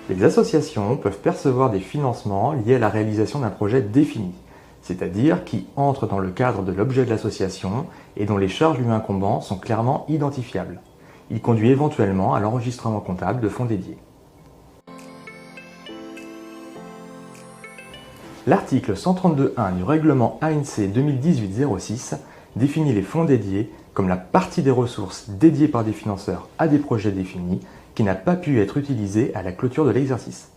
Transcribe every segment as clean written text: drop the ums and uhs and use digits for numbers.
Les associations peuvent percevoir des financements liés à la réalisation d'un projet défini, c'est-à-dire qui entre dans le cadre de l'objet de l'association et dont les charges lui incombant sont clairement identifiables. Il conduit éventuellement à l'enregistrement comptable de fonds dédiés. L'article 132.1 du règlement ANC 2018-06 définit les fonds dédiés comme la partie des ressources dédiées par des financeurs à des projets définis qui n'a pas pu être utilisée à la clôture de l'exercice.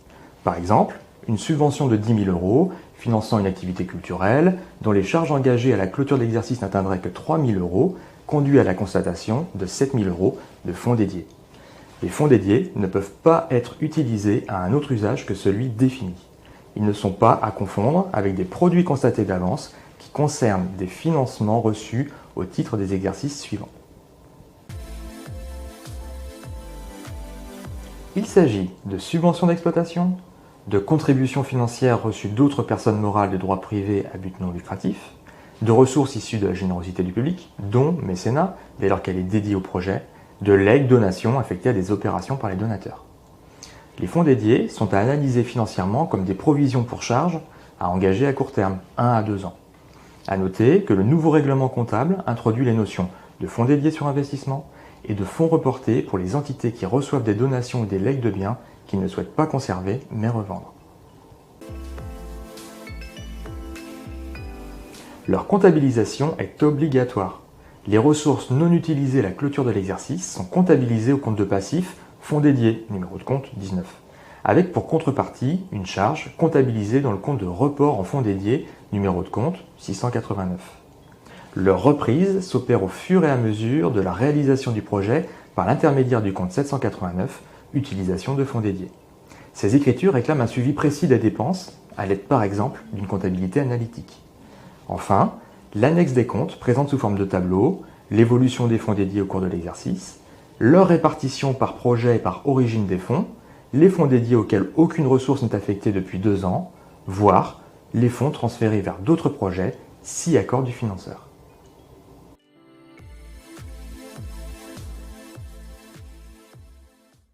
Par exemple, une subvention de 10 000 € finançant une activité culturelle dont les charges engagées à la clôture de l'exercice n'atteindraient que 3 000 € conduit à la constatation de 7 000 € de fonds dédiés. Les fonds dédiés ne peuvent pas être utilisés à un autre usage que celui défini. Ils ne sont pas à confondre avec des produits constatés d'avance qui concernent des financements reçus au titre des exercices suivants. Il s'agit de subventions d'exploitation, de contributions financières reçues d'autres personnes morales de droit privé à but non lucratif, de ressources issues de la générosité du public, dont mécénat, dès lors qu'elle est dédiée au projet, de legs, donations affectées à des opérations par les donateurs. Les fonds dédiés sont à analyser financièrement comme des provisions pour charges à engager à court terme, 1 à 2 ans. À noter que le nouveau règlement comptable introduit les notions de fonds dédiés sur investissement et de fonds reportés pour les entités qui reçoivent des donations ou des legs de biens qu'ils ne souhaitent pas conserver mais revendre. Leur comptabilisation est obligatoire. Les ressources non utilisées à la clôture de l'exercice sont comptabilisées au compte de passif fonds dédiés, numéro de compte 19, avec pour contrepartie une charge comptabilisée dans le compte de report en fonds dédiés, numéro de compte 689. Leur reprise s'opère au fur et à mesure de la réalisation du projet par l'intermédiaire du compte 789, utilisation de fonds dédiés. Ces écritures réclament un suivi précis des dépenses, à l'aide par exemple d'une comptabilité analytique. Enfin, l'annexe des comptes présente sous forme de tableau l'évolution des fonds dédiés au cours de l'exercice, leur répartition par projet et par origine des fonds, les fonds dédiés auxquels aucune ressource n'est affectée depuis 2 ans, voire les fonds transférés vers d'autres projets si accord du financeur.